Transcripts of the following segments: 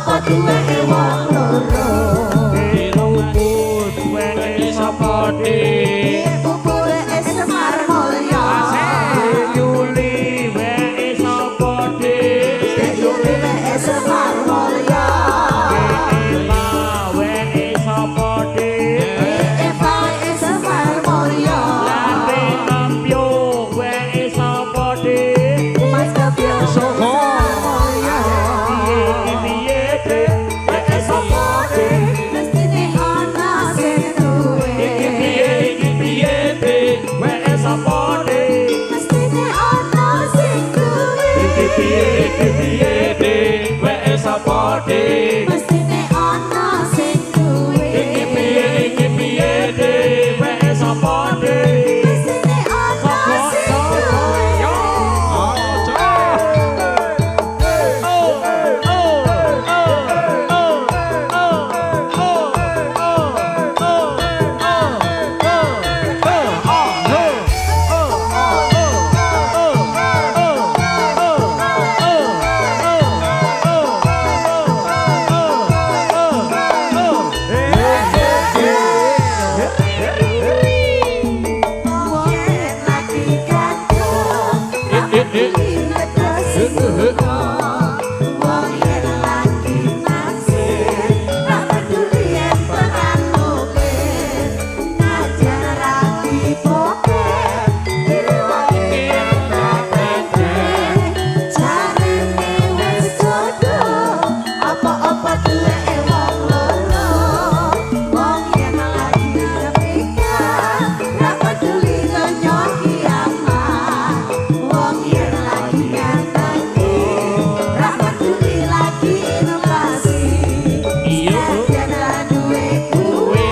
apa duwe wong loro diruput wae sapa de bubure Semar Mulya Yuli wae sapa de Yuli wae Semar Mulya Eva wae sapa de Eva wae Semar Mulya Lati Kampyo wae sapa de Mas Kapyo Semar Mulya piye de wae sapa de mestine ana sing duwe piye de wae sapa de mestine ana sing duwe piye de wae sapa de mestine ana sing duwe piye de wae sapa de mestine ana sing duwe Apa-apa duwe wong loro wong yen lagi nikah ra peduli donya kiamat wong yen lagi nganteni ra peduli lagi inovasi iya yen duwe kuwe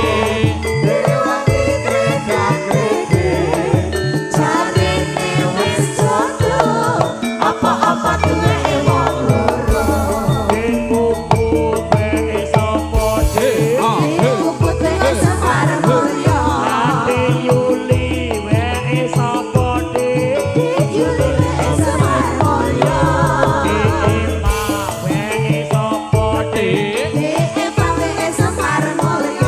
diwangi kredak-krede jarine wis jodoh apa-apa duwe wong loro Kuput wae Semar Mulya Yuli wae Semar Mulya Eva wae Semar Mulya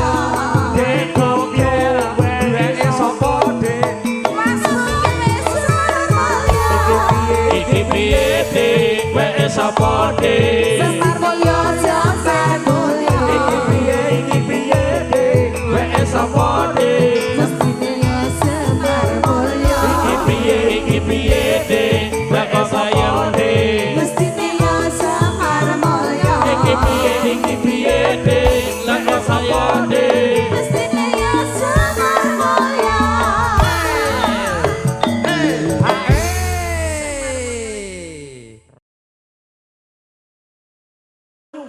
Sapa de Semar Mulya Semar Mulya wae sapa de mestine ya Semar Mulya piye de wae saya de mestine ya Semar Mulya piye de wae saya de mestine ya Semar Mulya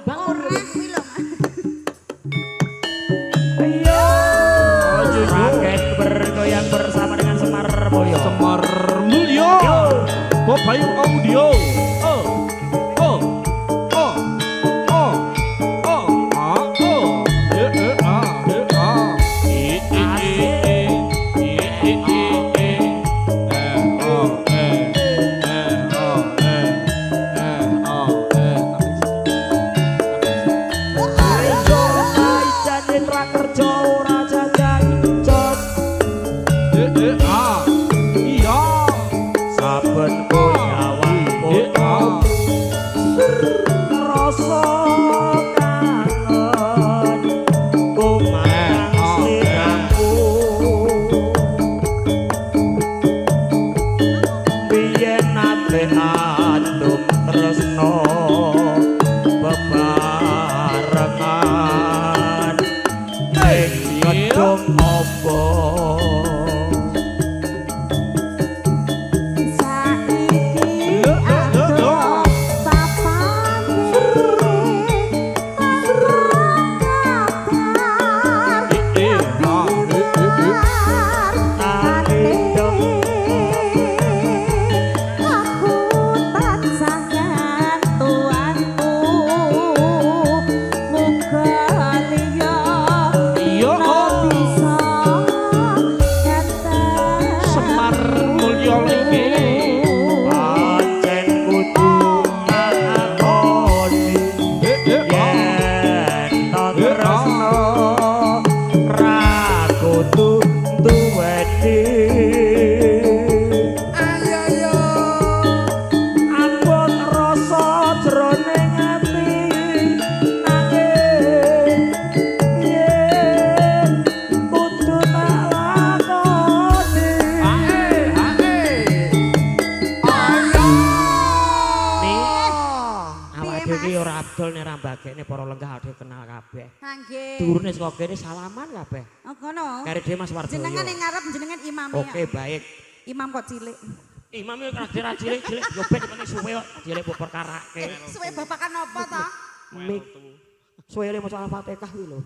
bangun kuwi lho Joget bergoyang bersama dengan Semar Mulya. Semar Mulya Bobayu Audio Saben goyawan rasa kangen kumandang sliramu biyen nate adum tresno bebarengan ing gedung apa Aku Abdul nek rambagene para lenggah ade kenal kabeh. Nggih. Durune saka kene salaman kabeh. Oh ngono. Kare dhewe Mas Wardoyo. Jenengan ning ngarep jenengan imam ya. Oke, baik. Imam kok cilik. Imam yo kira cilik-cilik yo ben meneh suwe kok cilik mbok perkarake. Suwe babakan apa ta? Mik. Suwe le maca Al-Fatihah kuwi lho.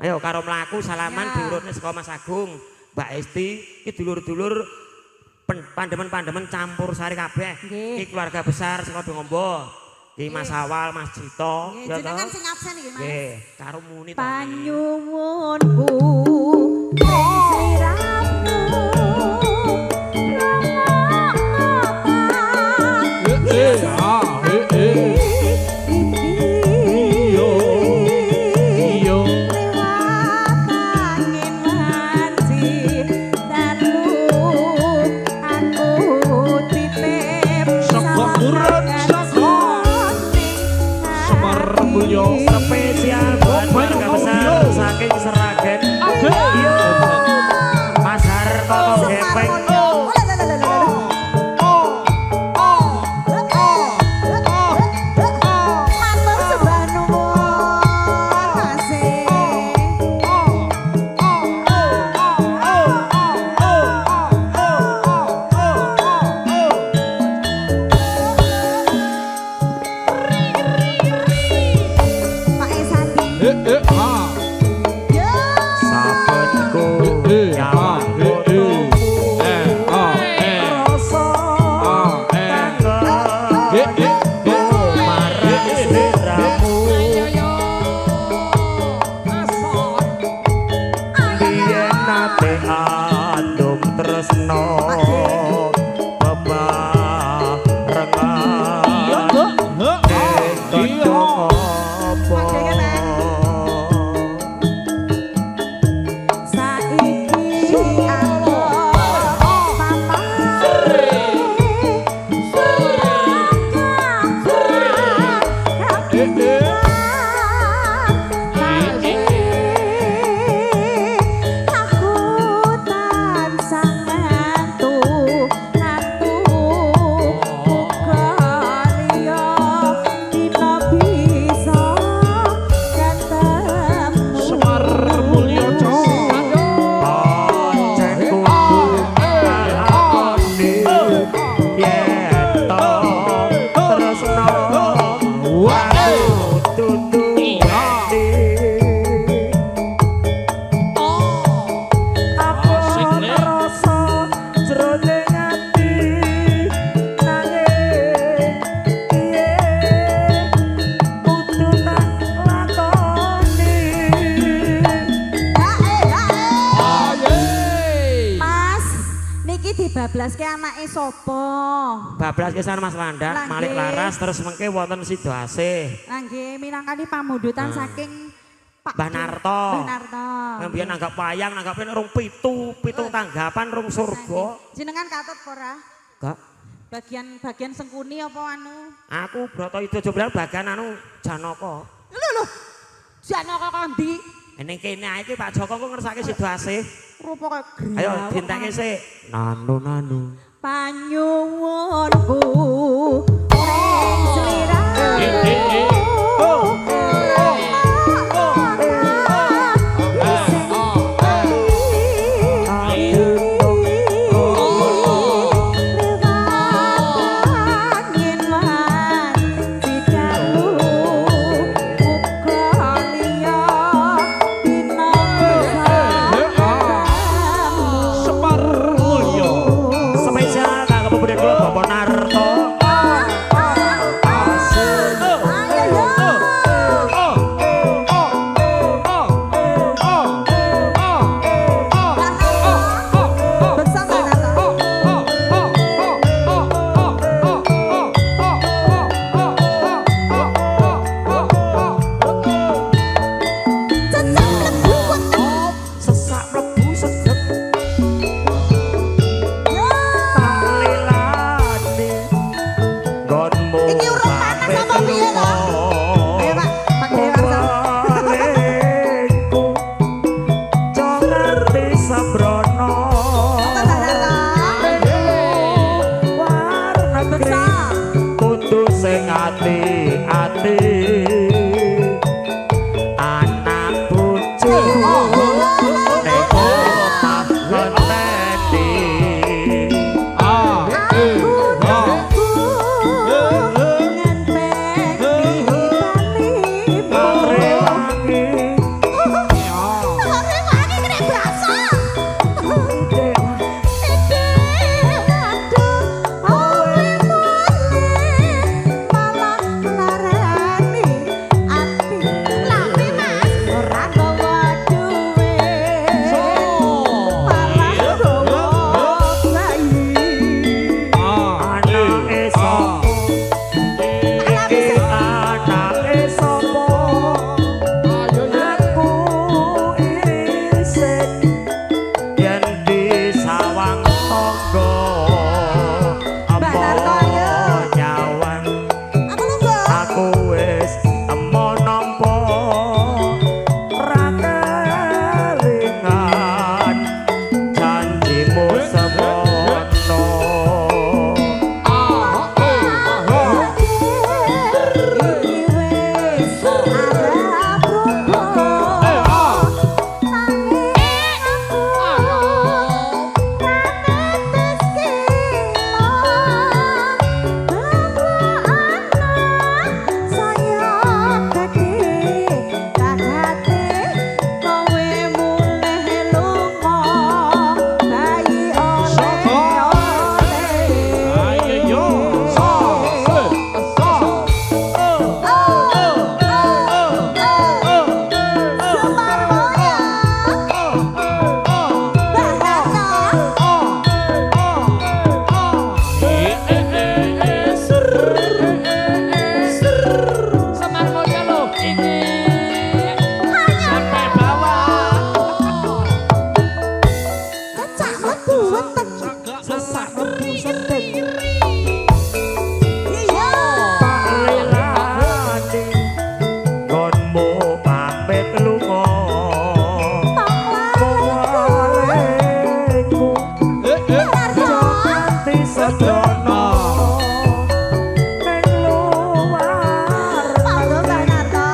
Ayo karo mlaku salaman Ya. diurutne saka Mas Agung, Mbak Esti, iki dulur-dulur pandemen-pandemen campur sari kabeh. Nggih. Iki keluarga besar saka Dongombo. Iki Mas Awal, Mas Cito, Nggih, ya jenengan toh? sing absen iki, Mas. Nggih, karo muni to. Panyuwunku ning sliramu Iyo. Iyo. lewat angin wanci dalu aku titip Saka urut saka Semar Mulyo. Spesial buat keluarga besar saking Seragen. Oke. Yo. Mas Harto Gepeng. Matur sembah nuwun masih. Pak Esati. Yo. Sabenku nyawang foto rasa tangga marang sliramu biyen nate andum tresno bebarengan Saiki aku papare aku tansah mantu muga liya dina bisa ketemu Semar Mulyo Pancen kudu yen to tresno aku tutu ati aku ngrasa jroning ati nanging piye kudu tak lakoni. Mas, niki dibablaske anake sapa? Bablas kesan Mas Landak, Lah, Malik nggih. Laras terus mengke wonten Sidoasih. Lah nggih minangkani pamundutan saking Pak Mbah Narto. Mbah Narto. Ngambian nanggap wayang, nanggapin rung pitu tanggapan rung surga. Jenengan katut apa ora? Gak, Bagian sengkuni apa anu? aku broto itu jeblar bagian anu Janaka. Lho, Janaka kondi? Ning kene ae iki Pak Joko ku ngersake Sidoasih. Rupa kaya griyawuk. Ayo dinteke sik. Nanu. Panyuwunku ning sliramu Semar Mulyo. Spesial kanggo pemuda kula Bapak Narto. ati sedono ning luar Monggo Mbak Narto.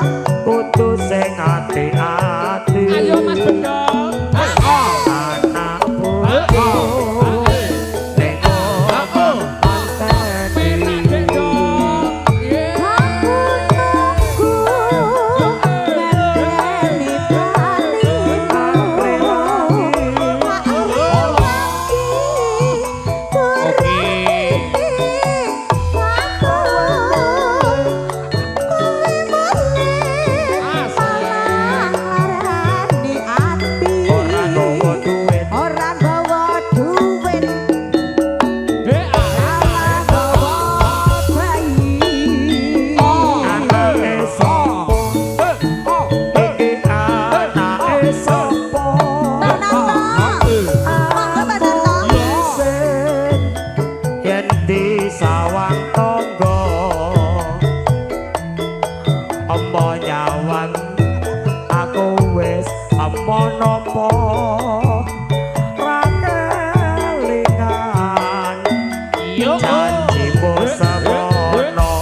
kudu sing ati-ati Ayo Mas Bendong. anak buku ning omah Penak anteni dek dong. Aku nunggu ngenteni balimu. ora nggawa duit Ora gawa duit, Dek malah gawa bayi. anake sapa iki anake sapa Mbak Narto, monggo Mbak Narto. Sen yen di sawang tangga apa nyawang aku wis apa napa ra kelingan Yo. janji bosamono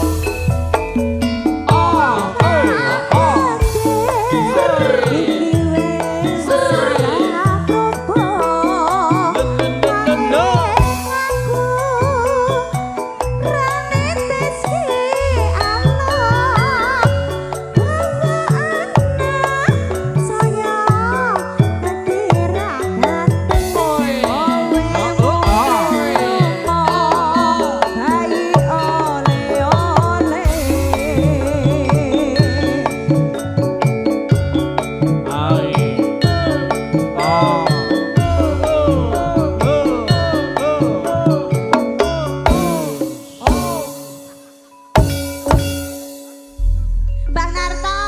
Mbak Narto,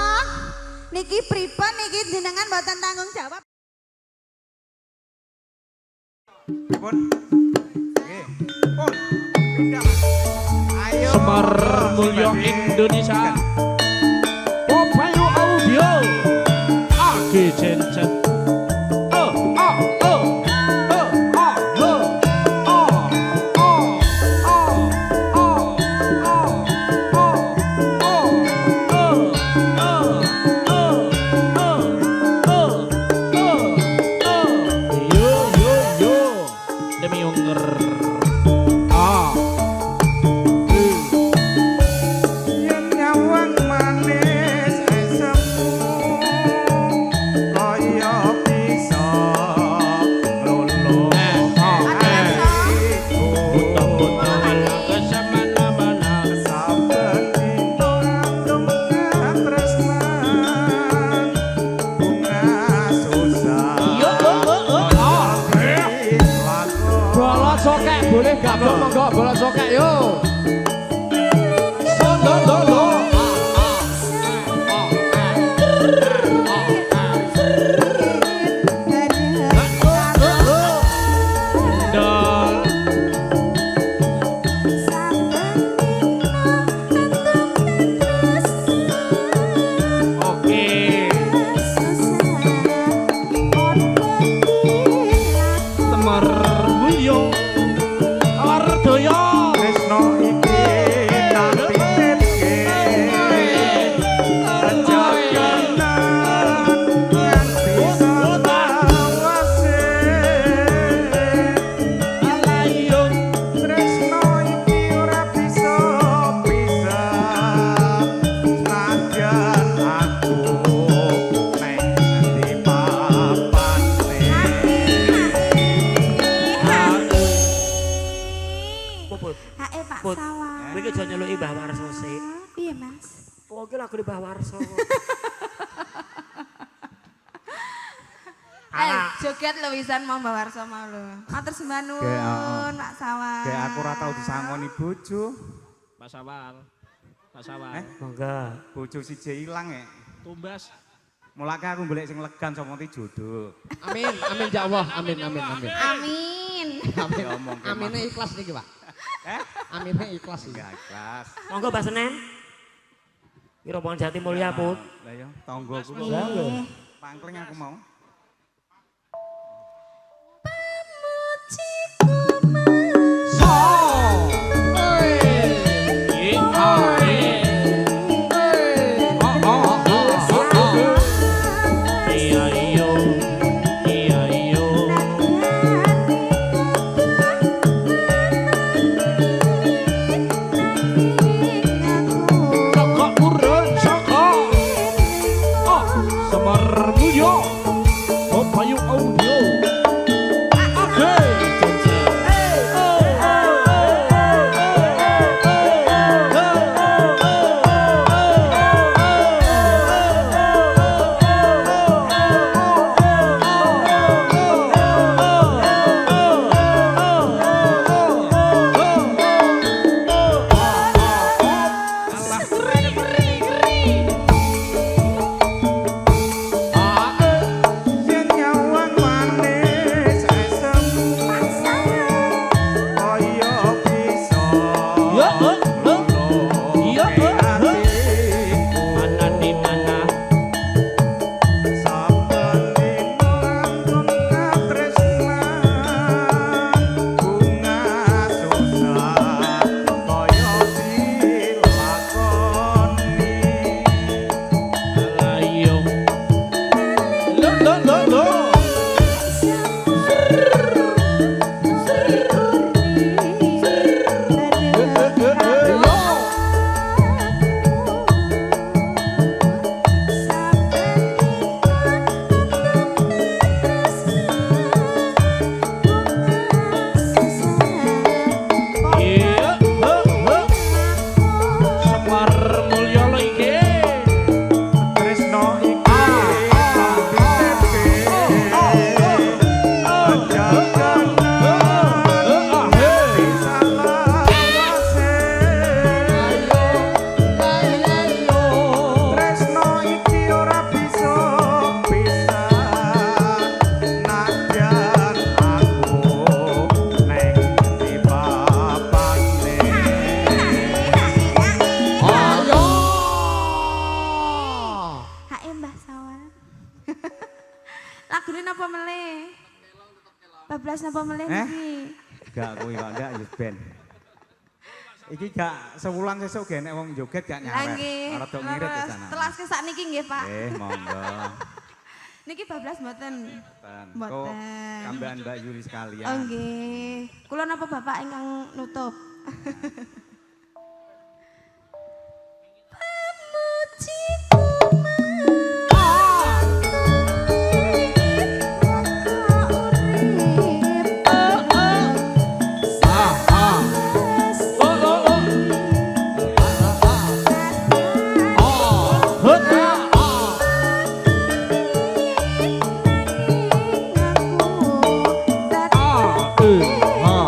niki pripun niki jenengan mboten tanggung jawab. Pun. Nggih. Pun. Pindah. Ayo. Semar Mulyo Indonesia. Popayo Audio. AG Jencet. Yo yo yo. Demi unger. Yen nyawang manis esemu kaya bisa lolo. Buta-buta kesamana-mana. Saben dina ngandung tresnan bunga susah. Yo bola sokek boleh gabung monggo bola sokek yo. Sondolo. Dol. Oke. Semar Mulyo. Ardoyo. Tresno iki tak titipke aja kenan nganti sawase Alayung. tresno iki ora bisa pisah senajan aku nek ngendi papane Puput Hae Pak Put. Sawang. kowe iki aja nyeluki Mbah Warso sik Piye Mas? kok iki lagu Mbah Warso Joget lho wisan mau Mbak Warso mau lho. Matur sembah nuwun Pak Sawang. kayak aku ora tau disangoni bojo Pak Sawal. Pak Sawal. monggo bojo siji ilang ya Tumbas. mulake aku golek sing legan sapa ti jodoh Amin, amin ya Allah, amin, amin, amin. Amin. Amin, Ngomong ke aminnya ikhlas nih Pak. Aminnya ikhlas nih. enggak ikhlas monggo Mbah Senen iki rombongan Jati Mulya Put lah ya tanggoku kok Nggih. pangkling aku mau Mujiku melih Eh? iki. Gak kuwi kok ndak ya ben. Iki gak sewulan sesuk gak nek wong joget gak Lah nyawet. nggih. Rada ngirit ya sana. Telaske sakniki nggih, Pak. Monggo. Niki bablas mboten. Kok Mboten. kambahan Mbak Yuli sekalian. Oh nggih. Kula napa Bapak ingkang nutup?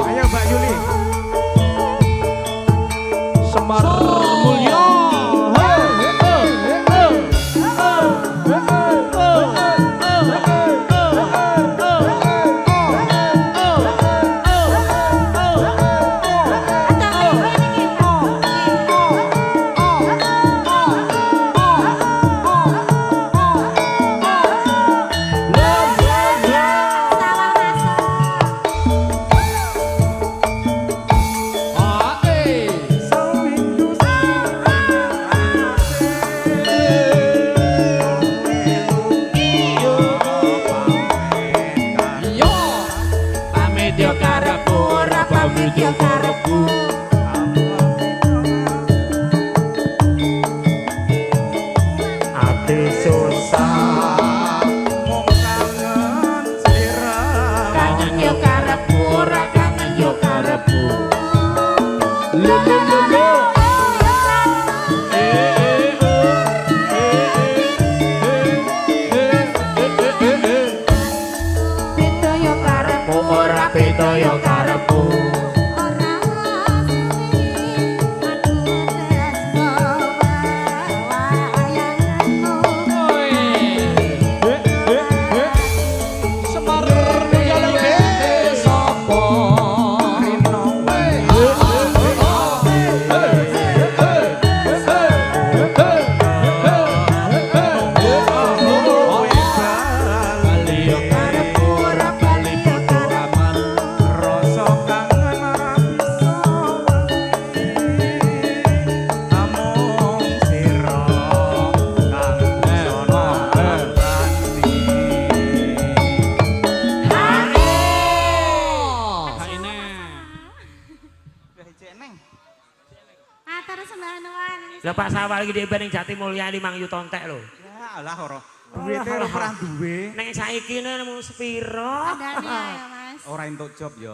Ayo Mbak Yuli. Semar Mulyo. Ati susah Mung kangen sirah. Kangen yo karepku, ora kangen yo karepku. Beda yo karepku, ora beda yo karepku. Semar Mulyo lagi sapa? Rasa kangen ora bisa wengi. Amung sira kang sono ganti. Wis cek neng. Atur sembahan. Lah Pak Sawal iki dhewe ning Jati Mulya 5 yuta entek lho. Ya alah ora. Duwite ora pernah duwe. Nek saiki ne mung sepiro? Andani ya, Mas. Ora entuk job ya.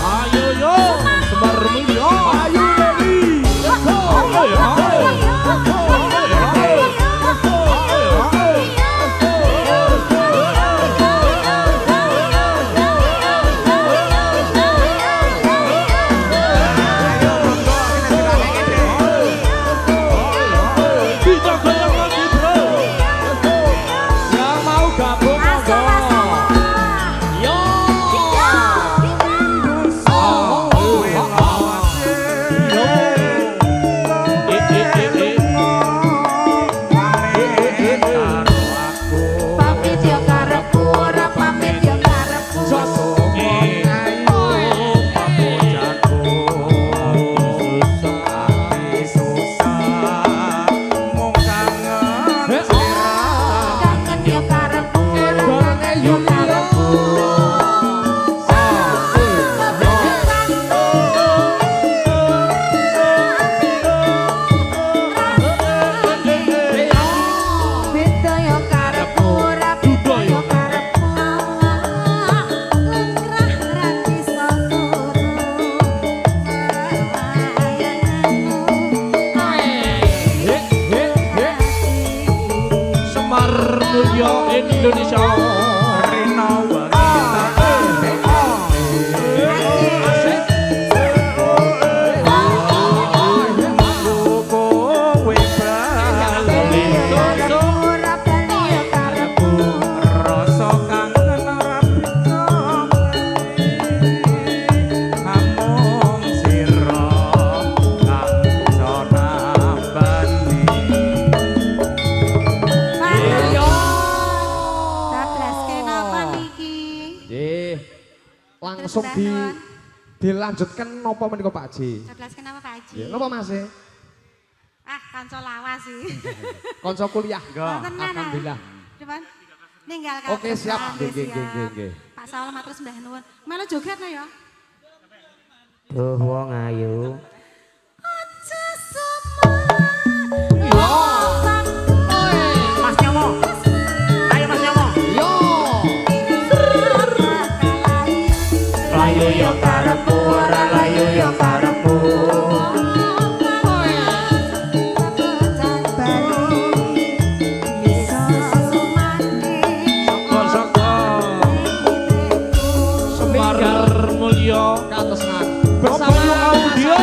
Ayo yo, Semar Mulyo. Ayo Leli. Kita goyang lagi bro. Yang mau gabung monggo. Yo. Pamit yo karepku, ora pamit yo karepku. Kangen yo karepku, ora kangen yo karepku. Beda yo karepku, ora beda yo karepku. Lengkrah ra bisa turu. Semar Mulyo Indonesia. Rino wangi tak langsung dilanjutkan nopo menika Pak Haji? Coblaskan apa Pak Haji? Ya, nopo Mas? Ah, kanca lawas sih. Konco kuliah. Enggak. Alhamdulillah. Cuman ninggalkan. Oke, siap. Nggih. Pak Saul matur sembah nuwun. Melu joget no ya. Duh wong ayu. Aja sama. Mas Nyomo. Ayo Mas Nyomo. Yo. Layu yo karepmu, ora layu yo karepmu. Seminggar mulya katos bersama audio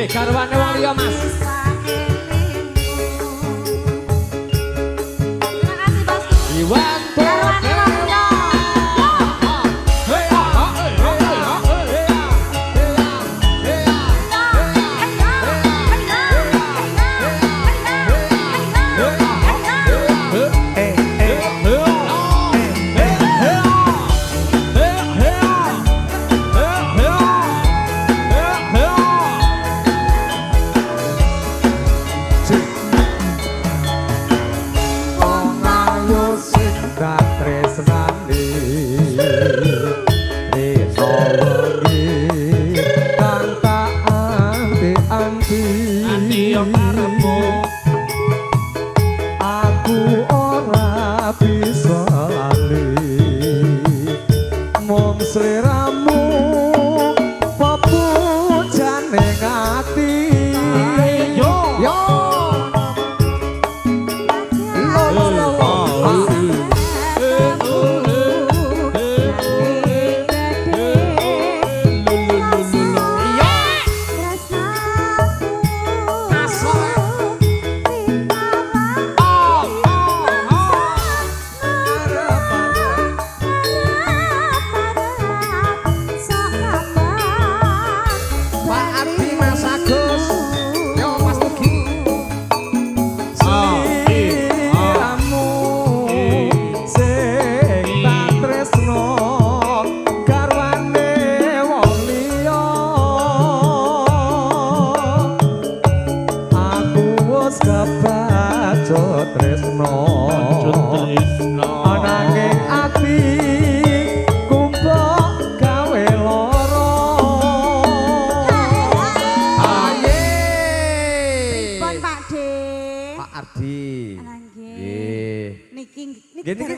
Nggih, garwane wong liya Mas. Terima kasih bosku. Iwan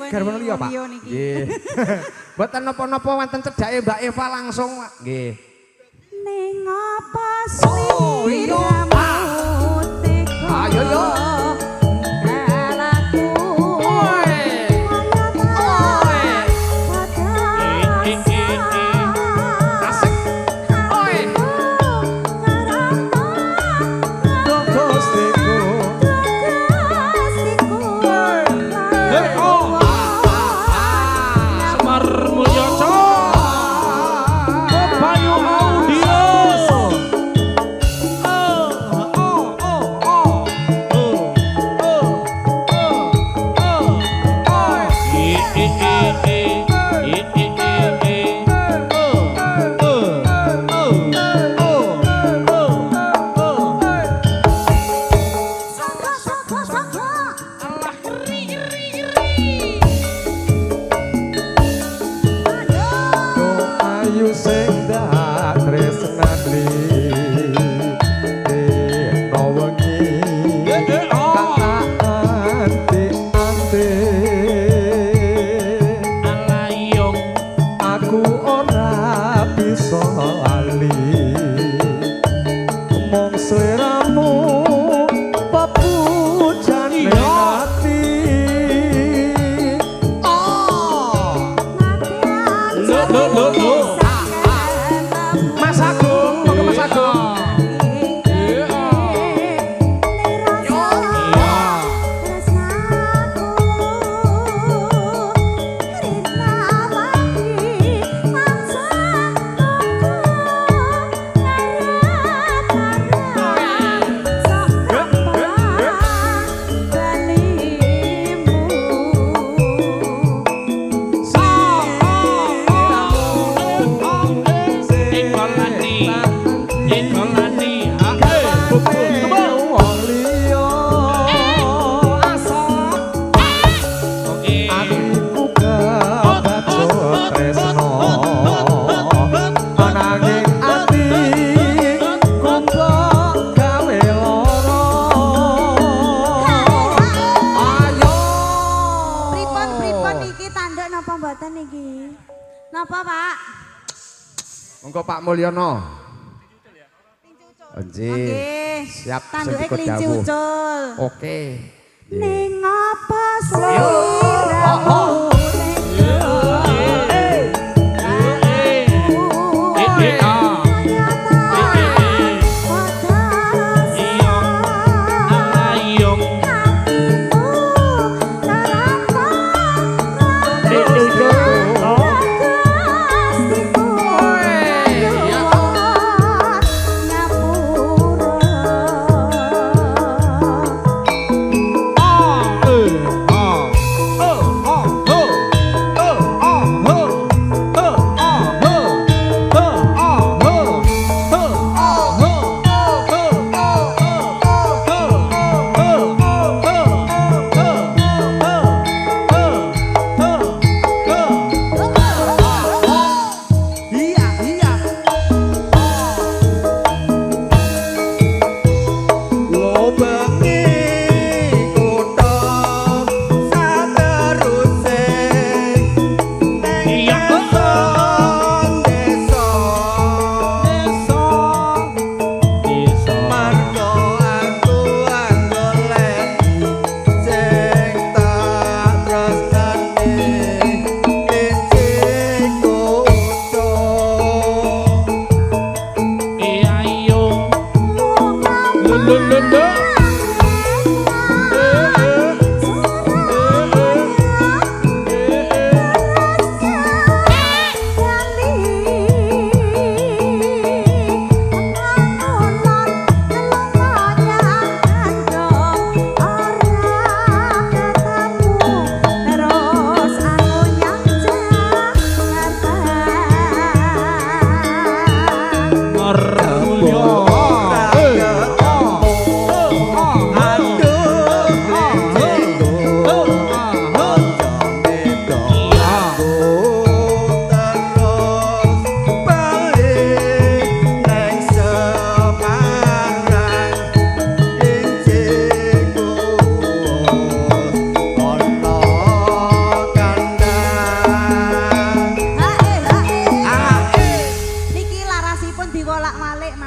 Garwane wong liya. Mboten napa-napa wonten cedhake Mbak Eva langsung nggih. Ning apa sliramu teka. Ayo yo. Napa, Pak? Monggo Pak Mulyono. Nggih. Siap Tanduke sing kelinci dawuh. ucul. Oke. Ning apa sliramu teka.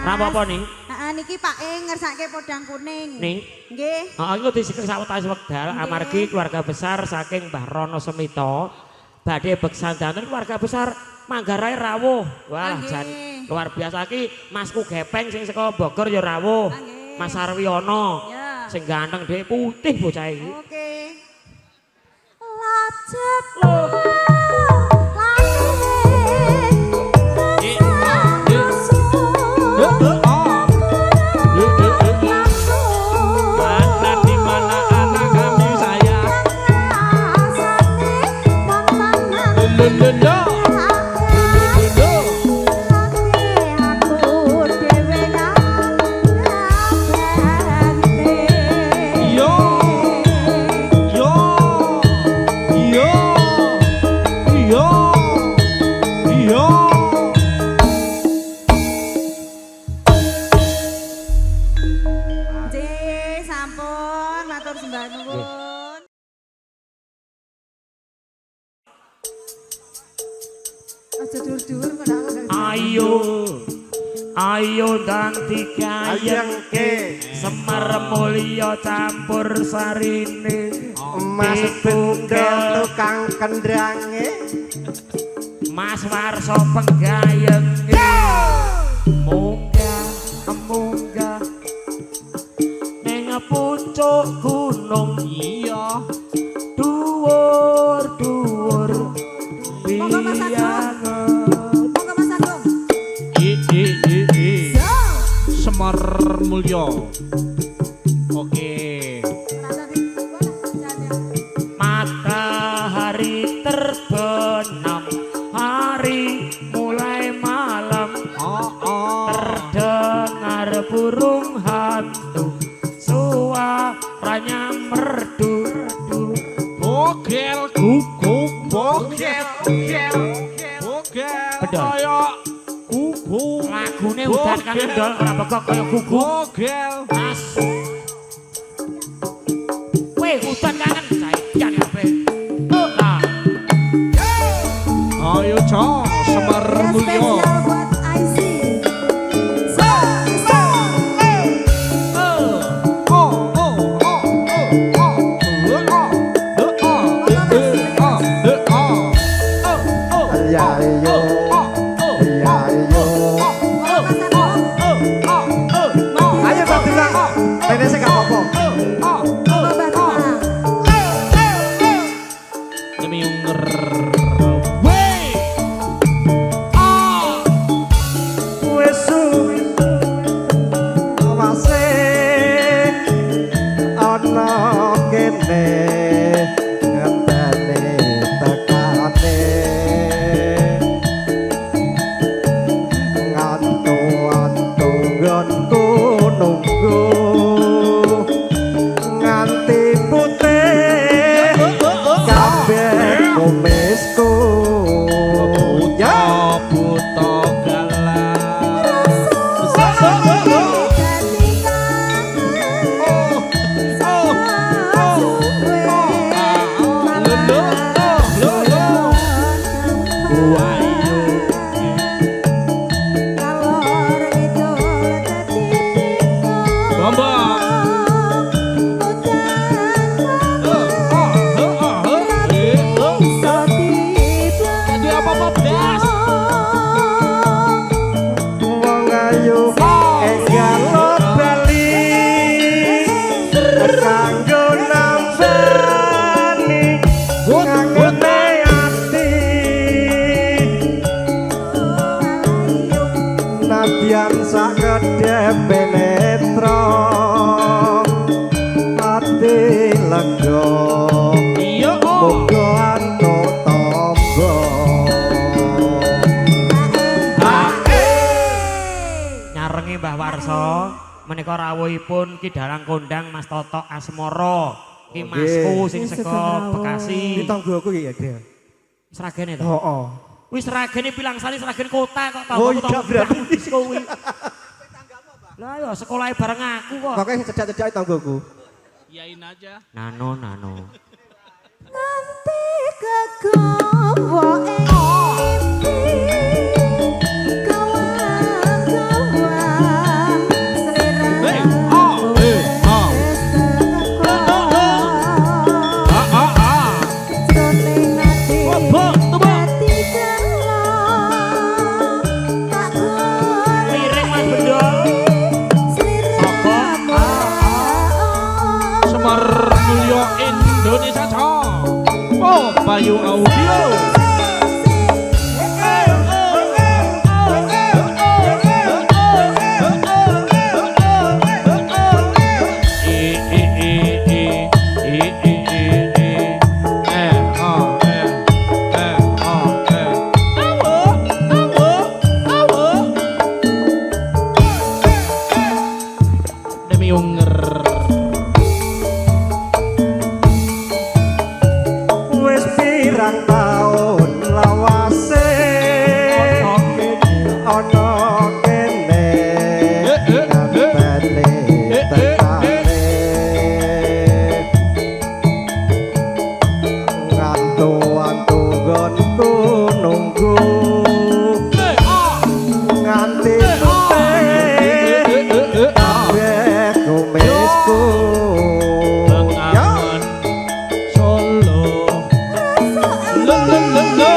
Rawuh apa nih? Heeh niki Pak ngersake podang kuning. Nih. Nggih. Heeh iku disegeng sawetawis wekdal amargi keluarga besar saking Mbah Rono Semito badhe beksandanten keluarga besar Manggarai rawuh. Wah, jan luar biasa iki Masku Gepeng sing saka Bogor ya rawuh. Mas Arwiono. Ya. Sing ganteng dhewe putih bocah iki. Oke. Lajep Mana di mana anak kami saya? Lulululul. Yo, yo, yo, yo, yo. Nggih, sampun matur sembah nuwun. Aja dur-dur kok aku gak Ayo, ayo ndang dikayengke Semar Mulya campur sarine Mas Bendel tukang kendrange Mas Warso penggayenge munggah munggah ning pucuk gunung iya dhuwur dhuwur Monggo Mas Agung. Monggo Mas Agung. Semar Mulya. Oke. Matahari terbenam, hari mulai malam, terdengar burung hantu, suaranya merdu. Bogel guguk bogel bogel bogel Betul. kaya guguk Lagune udan kan ndol ora bekok kaya guguk. bogel Mas. Weh, udan kangen saiki kabeh. Lah, ayo cong Semar Mulya. Spesial buat IC. ya yo ya yo ayo Fadila rene sing gak apa-apa Demi unger. Wey. wis suwi awase ana kene ngenteni tekane ngantu-antu nggonku nunggu nganti putih kabeh kumisku ya Buta galah. wong ayu enggak bali kanggo nambani ngangene ati nadyan sak kedhepe netra ati lega muga antuk tamba nyarengi Mbah Warso menika rawuhipun Ki Dalang Kondang Mas Toto Asmoro Ki Masku sing saka Bekasi. tanggoku ya Del Seragene to. heeh Wis seragene Pilangsari seragene kota kok tau Oh, iya, berarti. wis kuwi. Lah ya sekolahe bareng aku kok. pokoknya cedak-cedak tanggoku Yain aja. Nano nano. Nanti kegowo mimpi kawan-kawan Melayu Audio. Demi unger. Wis pirang taun lawase ana kene nganteni tekane ngantu-antu gonku nunggu nganti kabeh kumisku Bengawan Solo. Lo lo lo lo.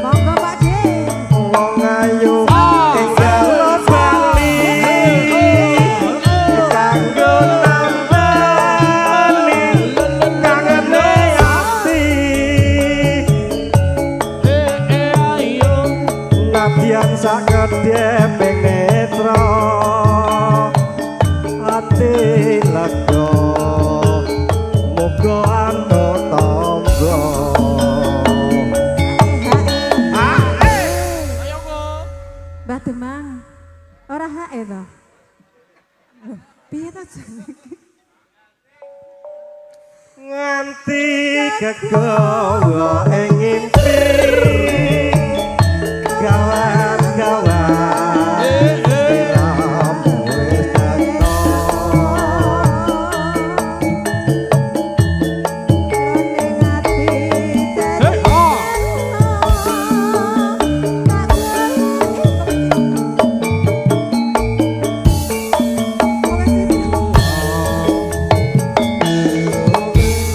Monggo Pak Dik. wong ayu enggal bali kanggo nambani kangene ati Ayo. nadyan sakedhe penetra ati lega muga anto tangga Mbah Demang. Ora hae to. Loh, piye to jenenge? nganti kegawa ing ngimpi gawan-gawan diramu wis teko Ning ati dadi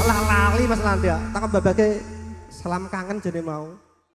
alah lali Mas Landia tak babake salam kangen jene mau